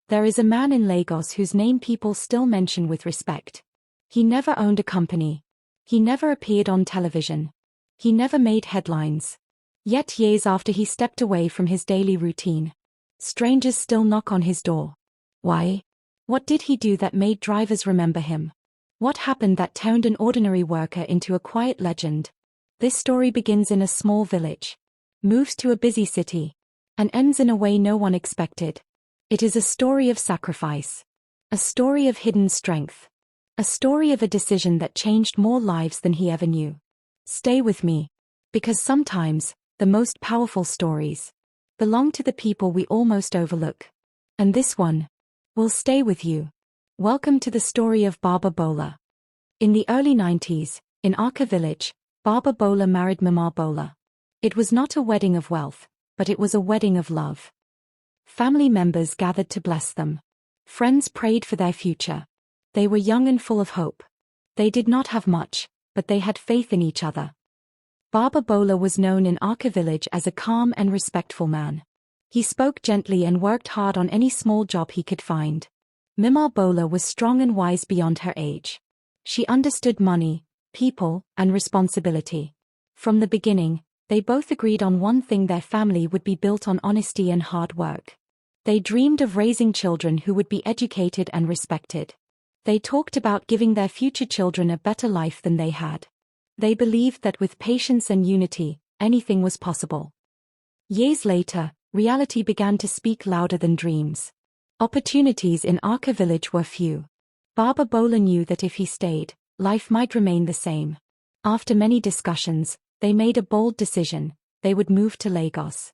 There is a man in Lagos whose name people still mention with respect. He never owned a company. He never appeared on television. He never made headlines. Yet years after he stepped away from his daily routine, strangers still knock on his door. Why? What did he do that made drivers remember him? What happened that turned an ordinary worker into a quiet legend? This story begins in a small village, moves to a busy city, and ends in a way no one expected. It is a story of sacrifice. A story of hidden strength. A story of a decision that changed more lives than he ever knew. Stay with me. Because sometimes, the most powerful stories belong to the people we almost overlook. And this one will stay with you. Welcome to the story of Baba Bola. In the early 90s, in Aka village, Baba Bola married Mama Bola. It was not a wedding of wealth, but it was a wedding of love. Family members gathered to bless them. Friends prayed for their future. They were young and full of hope. They did not have much, but they had faith in each other. Baba Bola was known in Aka village as a calm and respectful man. He spoke gently and worked hard on any small job he could find. Mima Bola was strong and wise beyond her age. She understood money, people, and responsibility. From the beginning, they both agreed on one thing: their family would be built on honesty and hard work. They dreamed of raising children who would be educated and respected. They talked about giving their future children a better life than they had. They believed that with patience and unity, anything was possible. Years later, reality began to speak louder than dreams. Opportunities in Aka village were few. Baba Bola knew that if he stayed, life might remain the same. After many discussions, they made a bold decision: they would move to Lagos.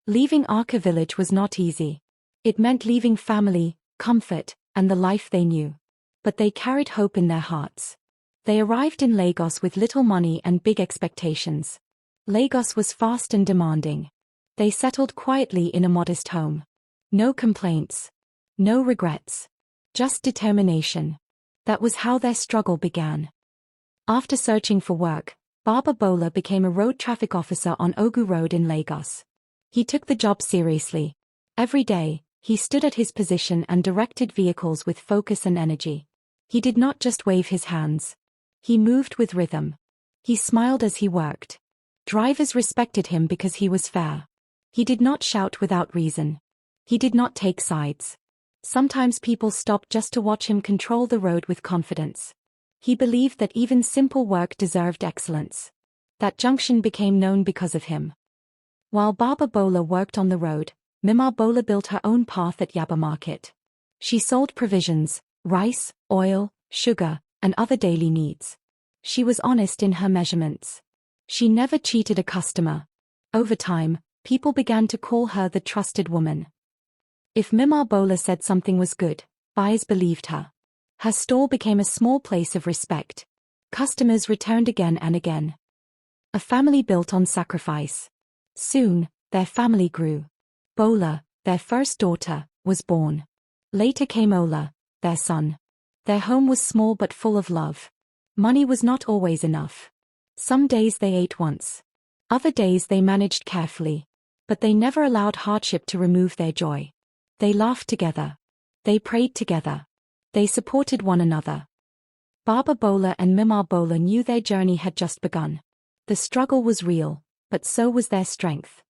Leaving Aka village was not easy. It meant leaving family, comfort, and the life they knew. But they carried hope in their hearts. They arrived in Lagos with little money and big expectations. Lagos was fast and demanding. They settled quietly in a modest home. No complaints. No regrets. Just determination. That was how their struggle began. After searching for work, Baba Bola became a road traffic officer on Ogu Road in Lagos. He took the job seriously. Every day, he stood at his position and directed vehicles with focus and energy. He did not just wave his hands. He moved with rhythm. He smiled as he worked. Drivers respected him because he was fair. He did not shout without reason. He did not take sides. Sometimes people stopped just to watch him control the road with confidence. He believed that even simple work deserved excellence. That junction became known because of him. While Baba Bola worked on the road, Mima Bola built her own path at Yaba Market. She sold provisions, rice, oil, sugar, and other daily needs. She was honest in her measurements. She never cheated a customer. Over time, people began to call her the trusted woman. If Mima Bola said something was good, buyers believed her. Her store became a small place of respect. Customers returned again and again. A family built on sacrifice. Soon, their family grew. Bola, their first daughter, was born. Later came Ola, their son. Their home was small but full of love. Money was not always enough. Some days they ate once. Other days they managed carefully. But they never allowed hardship to remove their joy. They laughed together. They prayed together. They supported one another. Baba Bola and Mima Bola knew their journey had just begun. The struggle was real, but so was their strength.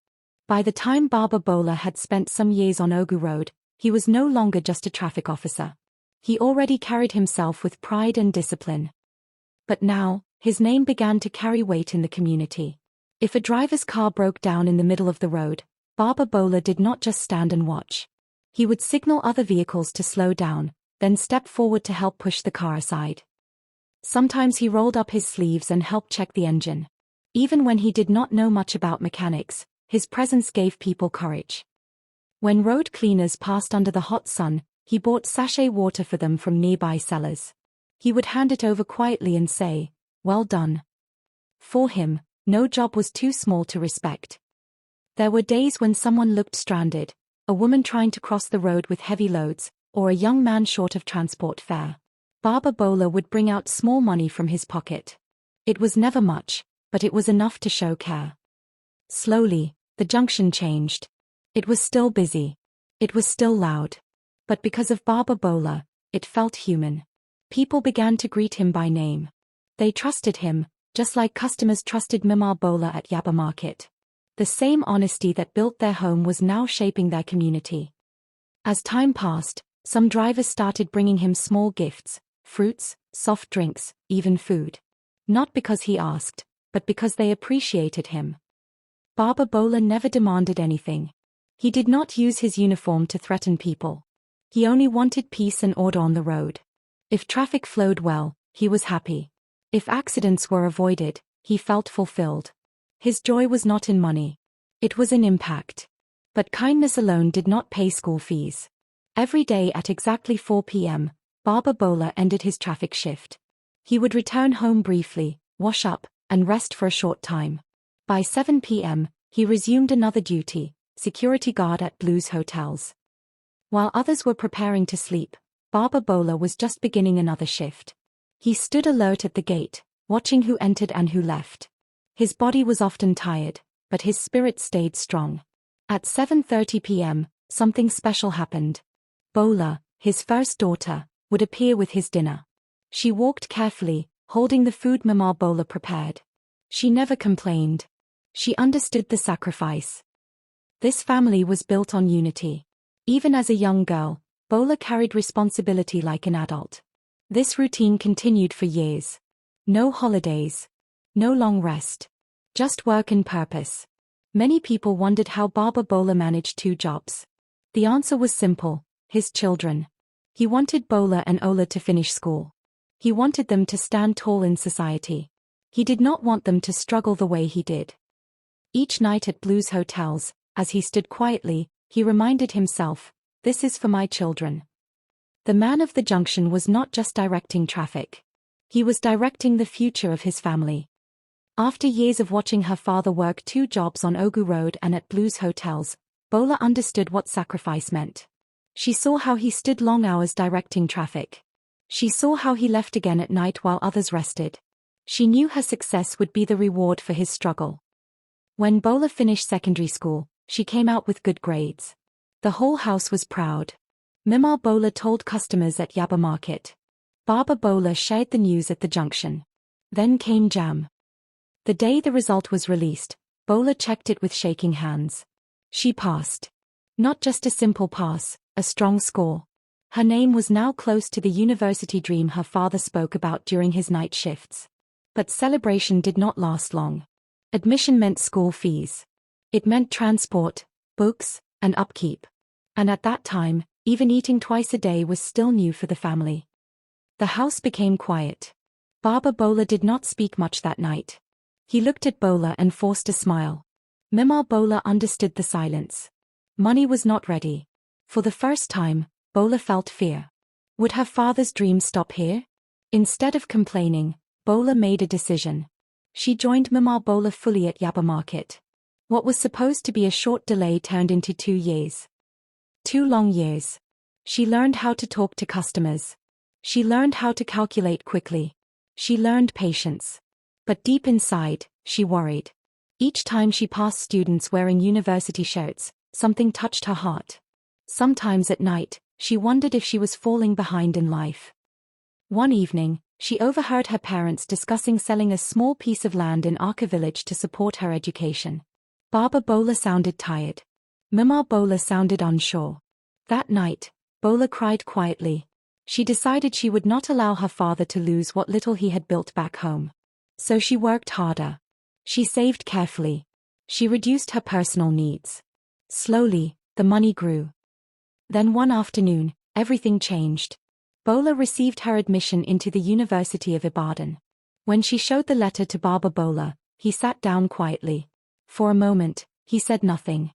By the time Baba Bola had spent some years on Ogu Road, he was no longer just a traffic officer. He already carried himself with pride and discipline. But now, his name began to carry weight in the community. If a driver's car broke down in the middle of the road, Baba Bola did not just stand and watch. He would signal other vehicles to slow down, then step forward to help push the car aside. Sometimes he rolled up his sleeves and helped check the engine. Even when he did not know much about mechanics, his presence gave people courage. When road cleaners passed under the hot sun, he bought sachet water for them from nearby cellars. He would hand it over quietly and say, "Well done." For him, no job was too small to respect. There were days when someone looked stranded, a woman trying to cross the road with heavy loads, or a young man short of transport fare. Baba Bola would bring out small money from his pocket. It was never much, but it was enough to show care. Slowly, the junction changed. It was still busy. It was still loud. But because of Baba Bola, it felt human. People began to greet him by name. They trusted him, just like customers trusted Mima Bola at Yaba Market. The same honesty that built their home was now shaping their community. As time passed, some drivers started bringing him small gifts, fruits, soft drinks, even food. Not because he asked, but because they appreciated him. Baba Bola never demanded anything. He did not use his uniform to threaten people. He only wanted peace and order on the road. If traffic flowed well, he was happy. If accidents were avoided, he felt fulfilled. His joy was not in money. It was in impact. But kindness alone did not pay school fees. Every day at exactly 4 p.m., Baba Bola ended his traffic shift. He would return home briefly, wash up, and rest for a short time. By 7 p.m., he resumed another duty, security guard at Blues hotels. While others were preparing to sleep, Baba Bola was just beginning another shift. He stood alert at the gate, watching who entered and who left. His body was often tired, but his spirit stayed strong. At 7:30 p.m., something special happened. Bola, his first daughter, would appear with his dinner. She walked carefully, holding the food Mama Bola prepared. She never complained. She understood the sacrifice. This family was built on unity. Even as a young girl, Bola carried responsibility like an adult. This routine continued for years. No holidays. No long rest. Just work and purpose. Many people wondered how Baba Bola managed 2 jobs. The answer was simple: his children. He wanted Bola and Ola to finish school. He wanted them to stand tall in society. He did not want them to struggle the way he did. Each night at Blues hotels, as he stood quietly, he reminded himself, "This is for my children." The man of the junction was not just directing traffic. He was directing the future of his family. After years of watching her father work 2 jobs on Ogu Road and at Blues hotels, Bola understood what sacrifice meant. She saw how he stood long hours directing traffic. She saw how he left again at night while others rested. She knew her success would be the reward for his struggle. When Bola finished secondary school, she came out with good grades. The whole house was proud. Mima Bola told customers at Yaba Market. Baba Bola shared the news at the junction. Then came Jam. The day the result was released, Bola checked it with shaking hands. She passed. Not just a simple pass, a strong score. Her name was now close to the university dream her father spoke about during his night shifts. But celebration did not last long. Admission meant school fees. It meant transport, books, and upkeep. And at that time, even eating twice a day was still new for the family. The house became quiet. Baba Bola did not speak much that night. He looked at Bola and forced a smile. Mima Bola understood the silence. Money was not ready. For the first time, Bola felt fear. Would her father's dream stop here? Instead of complaining, Bola made a decision. She joined Mima Bola fully at Yaba Market. What was supposed to be a short delay turned into 2 years. 2 long years. She learned how to talk to customers. She learned how to calculate quickly. She learned patience. But deep inside, she worried. Each time she passed students wearing university shirts, something touched her heart. Sometimes at night, she wondered if she was falling behind in life. One evening, she overheard her parents discussing selling a small piece of land in Arca village to support her education. Baba Bola sounded tired. Mima Bola sounded unsure. That night, Bola cried quietly. She decided she would not allow her father to lose what little he had built back home. So she worked harder. She saved carefully. She reduced her personal needs. Slowly, the money grew. Then one afternoon, everything changed. Bola received her admission into the University of Ibadan. When she showed the letter to Baba Bola, he sat down quietly. For a moment, he said nothing.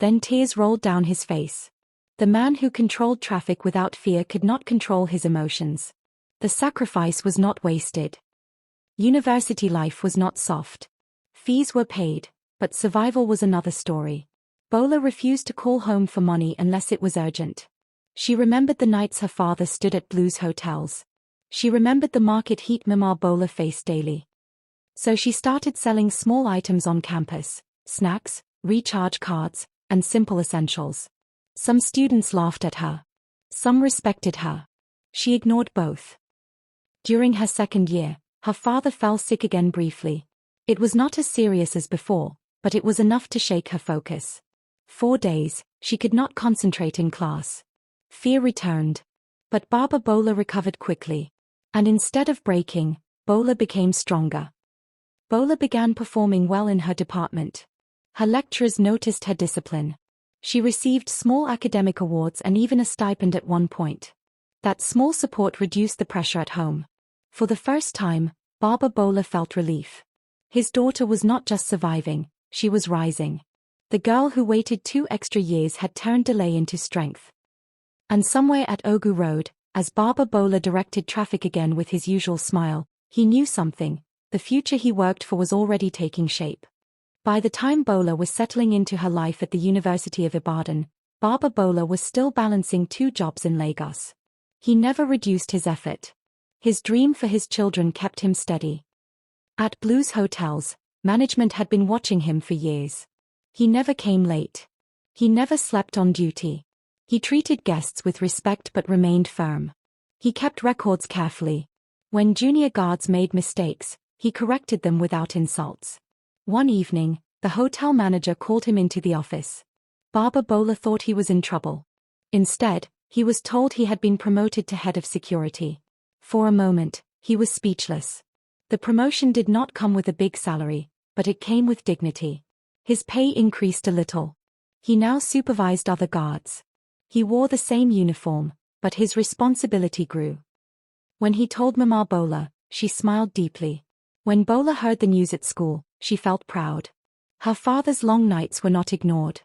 Then tears rolled down his face. The man who controlled traffic without fear could not control his emotions. The sacrifice was not wasted. University life was not soft. Fees were paid, but survival was another story. Bola refused to call home for money unless it was urgent. She remembered the nights her father stood at Blues hotels. She remembered the market heat Mima Bola faced daily. So she started selling small items on campus: snacks, recharge cards, and simple essentials. Some students laughed at her. Some respected her. She ignored both. During her second year, her father fell sick again briefly. It was not as serious as before, but it was enough to shake her focus. 4 days, she could not concentrate in class. Fear returned. But Baba Bola recovered quickly. And instead of breaking, Bola became stronger. Bola began performing well in her department. Her lecturers noticed her discipline. She received small academic awards and even a stipend at one point. That small support reduced the pressure at home. For the first time, Baba Bola felt relief. His daughter was not just surviving, she was rising. The girl who waited 2 extra years had turned delay into strength. And somewhere at Ogu Road, as Baba Bola directed traffic again with his usual smile, he knew something. The future he worked for was already taking shape. By the time Bola was settling into her life at the University of Ibadan, Baba Bola was still balancing 2 jobs in Lagos. He never reduced his effort. His dream for his children kept him steady. At Blues Hotels, management had been watching him for years. He never came late. He never slept on duty. He treated guests with respect but remained firm. He kept records carefully. When junior guards made mistakes, he corrected them without insults. One evening, the hotel manager called him into the office. Baba Bola thought he was in trouble. Instead, he was told he had been promoted to head of security. For a moment, he was speechless. The promotion did not come with a big salary, but it came with dignity. His pay increased a little. He now supervised other guards. He wore the same uniform, but his responsibility grew. When he told Mama Bola, she smiled deeply. When Bola heard the news at school, she felt proud. Her father's long nights were not ignored.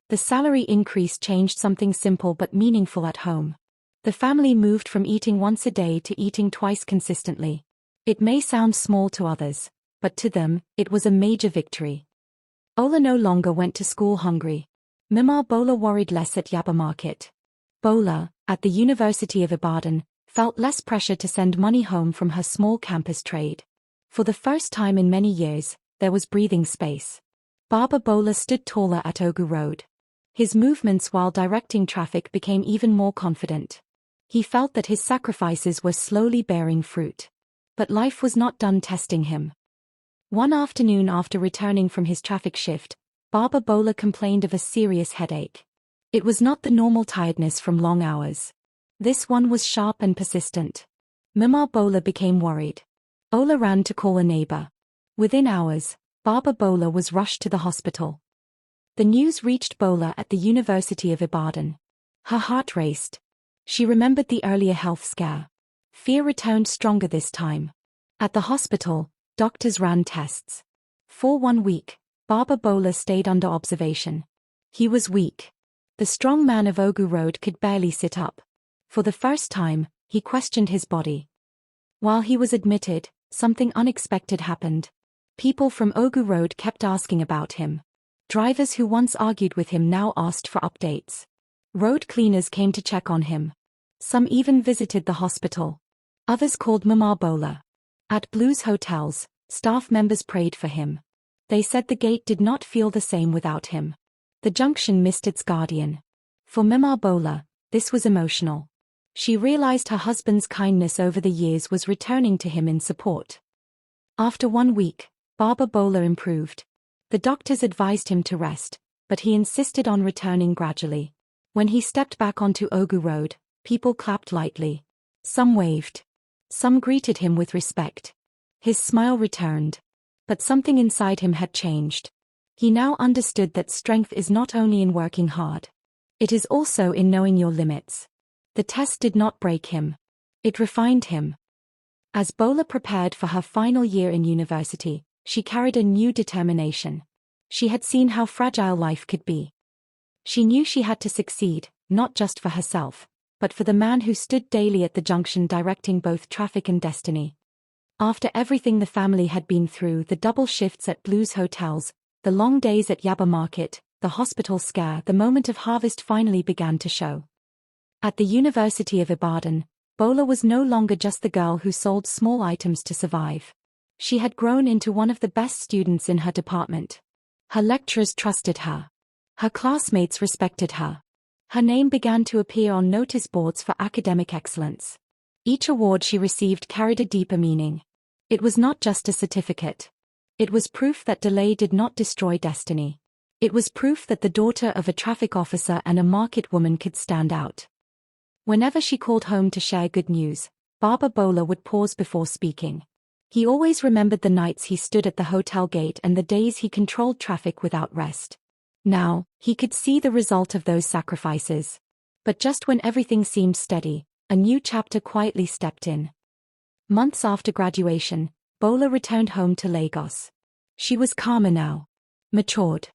The salary increase changed something simple but meaningful at home. The family moved from eating once a day to eating twice consistently. It may sound small to others, but to them, it was a major victory. Bola no longer went to school hungry. Mama Bola worried less at Yaba Market. Bola, at the University of Ibadan, felt less pressure to send money home from her small campus trade. For the first time in many years, there was breathing space. Baba Bola stood taller at Ogu Road. His movements while directing traffic became even more confident. He felt that his sacrifices were slowly bearing fruit. But life was not done testing him. One afternoon after returning from his traffic shift, Baba Bola complained of a serious headache. It was not the normal tiredness from long hours. This one was sharp and persistent. Mama Bola became worried. Bola ran to call a neighbor. Within hours, Baba Bola was rushed to the hospital. The news reached Bola at the University of Ibadan. Her heart raced. She remembered the earlier health scare. Fear returned stronger this time. At the hospital, doctors ran tests. For 1 week, Baba Bola stayed under observation. He was weak. The strong man of Ogu Road could barely sit up. For the first time, he questioned his body. While he was admitted, something unexpected happened. People from Ogu Road kept asking about him. Drivers who once argued with him now asked for updates. Road cleaners came to check on him. Some even visited the hospital. Others called Mama Bola. At Blues Hotels, staff members prayed for him. They said the gate did not feel the same without him. The junction missed its guardian. For Mama Bola, this was emotional. She realized her husband's kindness over the years was returning to him in support. After 1 week, Baba Bola improved. The doctors advised him to rest, but he insisted on returning gradually. When he stepped back onto Ogu Road, people clapped lightly. Some waved. Some greeted him with respect. His smile returned. But something inside him had changed. He now understood that strength is not only in working hard. It is also in knowing your limits. The test did not break him. It refined him. As Bola prepared for her final year in university, she carried a new determination. She had seen how fragile life could be. She knew she had to succeed, not just for herself, but for the man who stood daily at the junction directing both traffic and destiny. After everything the family had been through, the double shifts at Blues Hotels, the long days at Yaba Market, the hospital scare, the moment of harvest finally began to show. At the University of Ibadan, Bola was no longer just the girl who sold small items to survive. She had grown into one of the best students in her department. Her lecturers trusted her. Her classmates respected her. Her name began to appear on notice boards for academic excellence. Each award she received carried a deeper meaning. It was not just a certificate. It was proof that delay did not destroy destiny. It was proof that the daughter of a traffic officer and a market woman could stand out. Whenever she called home to share good news, Baba Bola would pause before speaking. He always remembered the nights he stood at the hotel gate and the days he controlled traffic without rest. Now, he could see the result of those sacrifices. But just when everything seemed steady, a new chapter quietly stepped in. Months after graduation, Bola returned home to Lagos. She was calmer now. Matured.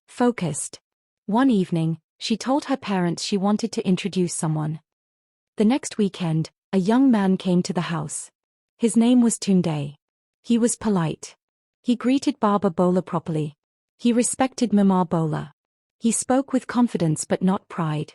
Focused. One evening, she told her parents she wanted to introduce someone. The next weekend, a young man came to the house. His name was Tunde. He was polite. He greeted Baba Bola properly. He respected Mama Bola. He spoke with confidence but not pride.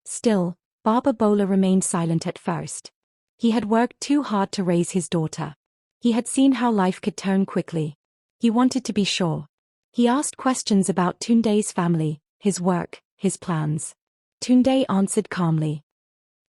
Still, Baba Bola remained silent at first. He had worked too hard to raise his daughter. He had seen how life could turn quickly. He wanted to be sure. He asked questions about Tunde's family, his work, his plans. Tunde answered calmly.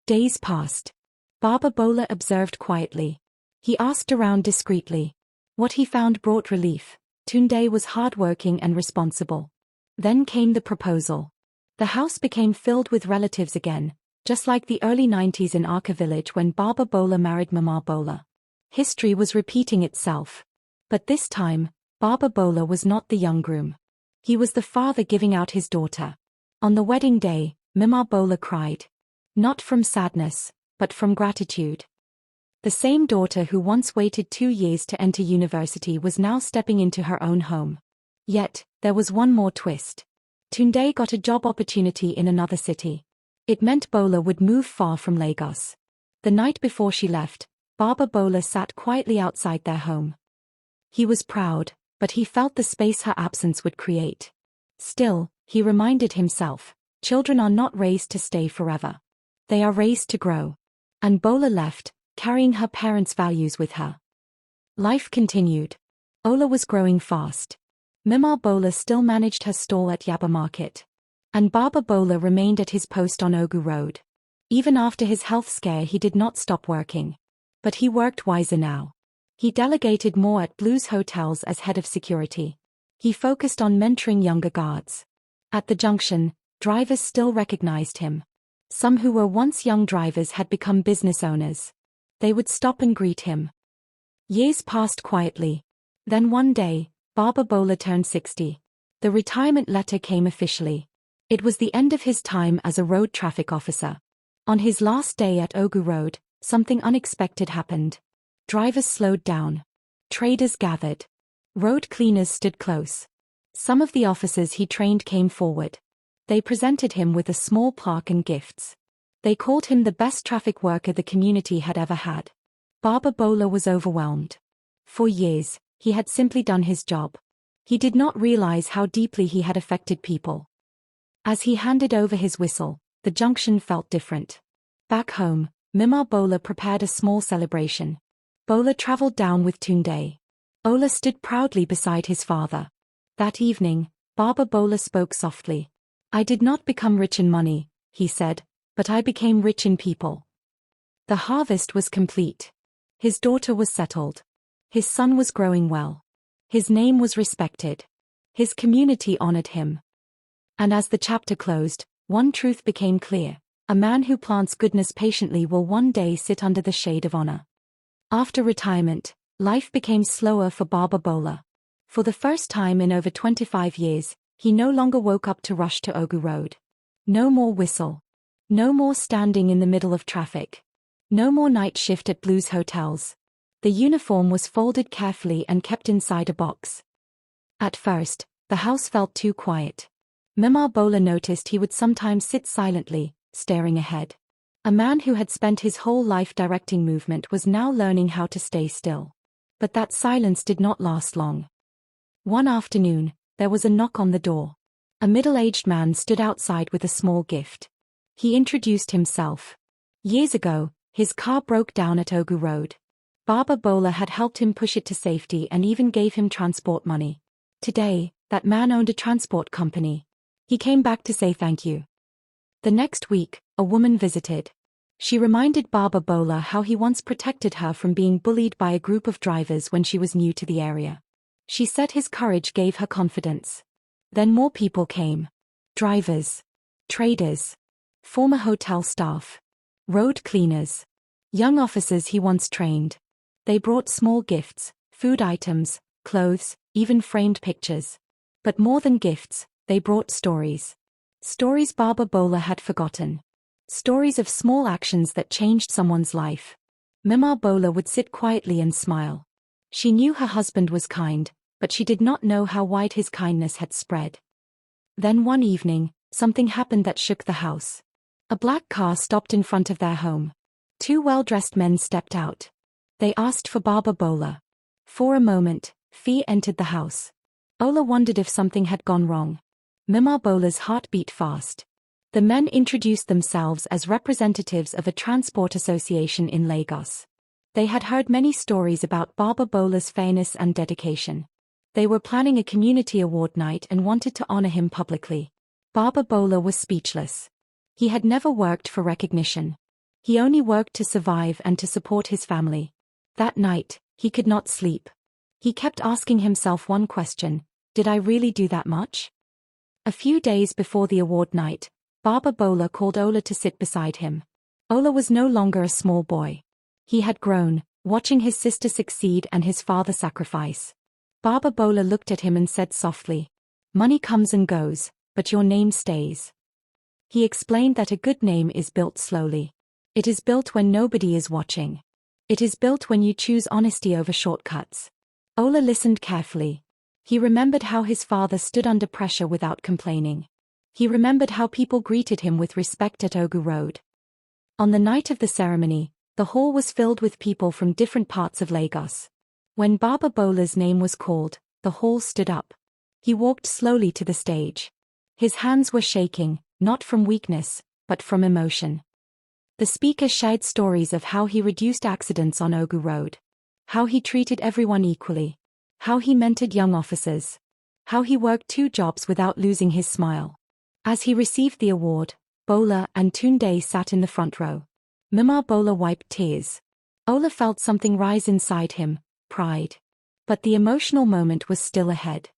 Days passed. Baba Bola observed quietly. He asked around discreetly. What he found brought relief. Tunde was hardworking and responsible. Then came the proposal. The house became filled with relatives again, just like the early 90s in Arca village when Baba Bola married Mama Bola. History was repeating itself. But this time, Baba Bola was not the young groom. He was the father giving out his daughter. On the wedding day, Mama Bola cried. Not from sadness, but from gratitude. The same daughter who once waited 2 years to enter university was now stepping into her own home. Yet, there was one more twist. Tunde got a job opportunity in another city. It meant Bola would move far from Lagos. The night before she left, Baba Bola sat quietly outside their home. He was proud, but he felt the space her absence would create. Still, he reminded himself, children are not raised to stay forever. They are raised to grow. And Bola left, carrying her parents' values with her. Life continued. Ola was growing fast. Mima Bola still managed her stall at Yaba Market. And Baba Bola remained at his post on Ogu Road. Even after his health scare he did not stop working. But he worked wiser now. He delegated more at Blues hotels as head of security. He focused on mentoring younger guards. At the junction, drivers still recognized him. Some who were once young drivers had become business owners. They would stop and greet him. Years passed quietly. Then one day, Baba Bola turned 60. The retirement letter came officially. It was the end of his time as a road traffic officer. On his last day at Ogu Road, something unexpected happened. Drivers slowed down. Traders gathered. Road cleaners stood close. Some of the officers he trained came forward. They presented him with a small plaque and gifts. They called him the best traffic worker the community had ever had. Baba Bola was overwhelmed. For years, he had simply done his job. He did not realize how deeply he had affected people. As he handed over his whistle, the junction felt different. Back home, Mima Bola prepared a small celebration. Bola traveled down with Tunde. Ola stood proudly beside his father. That evening, Baba Bola spoke softly. I did not become rich in money, he said, but I became rich in people. The harvest was complete. His daughter was settled. His son was growing well. His name was respected. His community honored him. And as the chapter closed, one truth became clear. A man who plants goodness patiently will one day sit under the shade of honor. After retirement, life became slower for Baba Bola. For the first time in over 25 years, he no longer woke up to rush to Ogu Road. No more whistle. No more standing in the middle of traffic. No more night shift at Blues hotels. The uniform was folded carefully and kept inside a box. At first, the house felt too quiet. Mima Bola noticed he would sometimes sit silently, staring ahead. A man who had spent his whole life directing movement was now learning how to stay still. But that silence did not last long. One afternoon, there was a knock on the door. A middle-aged man stood outside with a small gift. He introduced himself. Years ago, his car broke down at Ogu Road. Baba Bola had helped him push it to safety and even gave him transport money. Today, that man owned a transport company. He came back to say thank you. The next week, a woman visited. She reminded Baba Bola how he once protected her from being bullied by a group of drivers when she was new to the area. She said his courage gave her confidence. Then more people came. Drivers, traders, former hotel staff, road cleaners, young officers he once trained. They brought small gifts, food items, clothes, even framed pictures. But more than gifts, they brought stories. Stories Baba Bola had forgotten. Stories of small actions that changed someone's life. Mima Bola would sit quietly and smile. She knew her husband was kind, but she did not know how wide his kindness had spread. Then one evening, something happened that shook the house. A black car stopped in front of their home. Two well-dressed men stepped out. They asked for Baba Bola. For a moment, fear entered the house. Ola wondered if something had gone wrong. Mima Bola's heart beat fast. The men introduced themselves as representatives of a transport association in Lagos. They had heard many stories about Baba Bola's fairness and dedication. They were planning a community award night and wanted to honor him publicly. Baba Bola was speechless. He had never worked for recognition. He only worked to survive and to support his family. That night, he could not sleep. He kept asking himself one question: did I really do that much? A few days before the award night, Baba Bola called Ola to sit beside him. Ola was no longer a small boy. He had grown, watching his sister succeed and his father sacrifice. Baba Bola looked at him and said softly, "Money comes and goes, but your name stays." He explained that a good name is built slowly. It is built when nobody is watching. It is built when you choose honesty over shortcuts. Ola listened carefully. He remembered how his father stood under pressure without complaining. He remembered how people greeted him with respect at Ogu Road. On the night of the ceremony, the hall was filled with people from different parts of Lagos. When Baba Bola's name was called, the hall stood up. He walked slowly to the stage. His hands were shaking, not from weakness, but from emotion. The speaker shared stories of how he reduced accidents on Ogu Road. How he treated everyone equally. How he mentored young officers. How he worked 2 jobs without losing his smile. As he received the award, Bola and Tunde sat in the front row. Mima Bola wiped tears. Ola felt something rise inside him, pride. But the emotional moment was still ahead.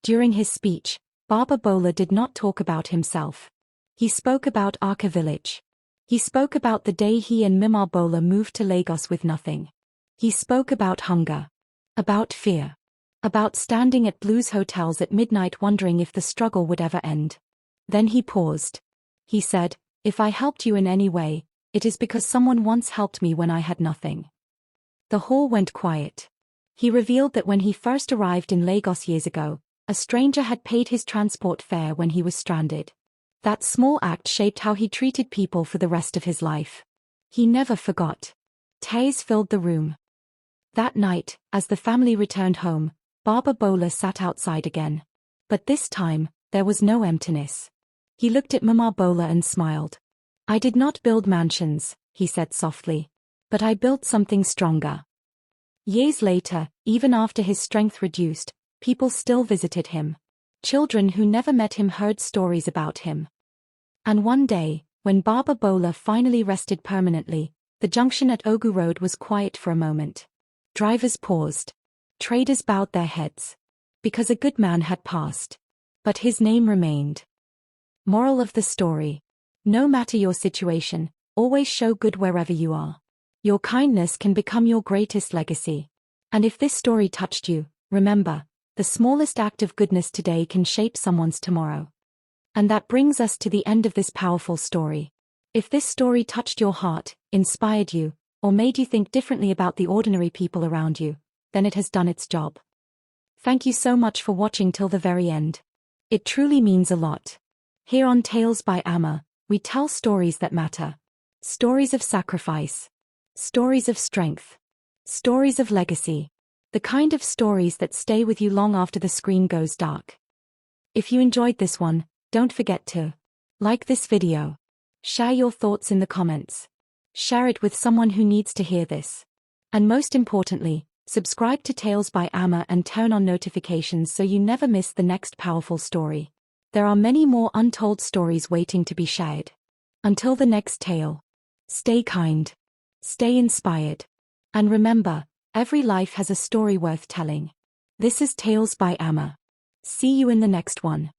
During his speech, Baba Bola did not talk about himself. He spoke about Arka village. He spoke about the day he and Mima Bola moved to Lagos with nothing. He spoke about hunger. About fear. About standing at blues hotels at midnight wondering if the struggle would ever end. Then he paused. He said, "If I helped you in any way, it is because someone once helped me when I had nothing." The hall went quiet. He revealed that when he first arrived in Lagos years ago, a stranger had paid his transport fare when he was stranded. That small act shaped how he treated people for the rest of his life. He never forgot. Tears filled the room. That night, as the family returned home, Baba Bola sat outside again. But this time, there was no emptiness. He looked at Mima Bola and smiled. "I did not build mansions," he said softly. "But I built something stronger." Years later, even after his strength reduced, people still visited him. Children who never met him heard stories about him. And one day, when Baba Bola finally rested permanently, the junction at Ogu Road was quiet for a moment. Drivers paused. Traders bowed their heads. Because a good man had passed. But his name remained. Moral of the story: no matter your situation, always show good wherever you are. Your kindness can become your greatest legacy. And if this story touched you, remember, the smallest act of goodness today can shape someone's tomorrow. And that brings us to the end of this powerful story. If this story touched your heart, inspired you, or made you think differently about the ordinary people around you, then it has done its job. Thank you so much for watching till the very end. It truly means a lot. Here on Tales by Amma, we tell stories that matter. Stories of sacrifice. Stories of strength. Stories of legacy. The kind of stories that stay with you long after the screen goes dark. If you enjoyed this one, don't forget to like this video. Share your thoughts in the comments. Share it with someone who needs to hear this. And most importantly, subscribe to Tales by Amma and turn on notifications so you never miss the next powerful story. There are many more untold stories waiting to be shared. Until the next tale. Stay kind. Stay inspired. And remember, every life has a story worth telling. This is Tales by Amma. See you in the next one.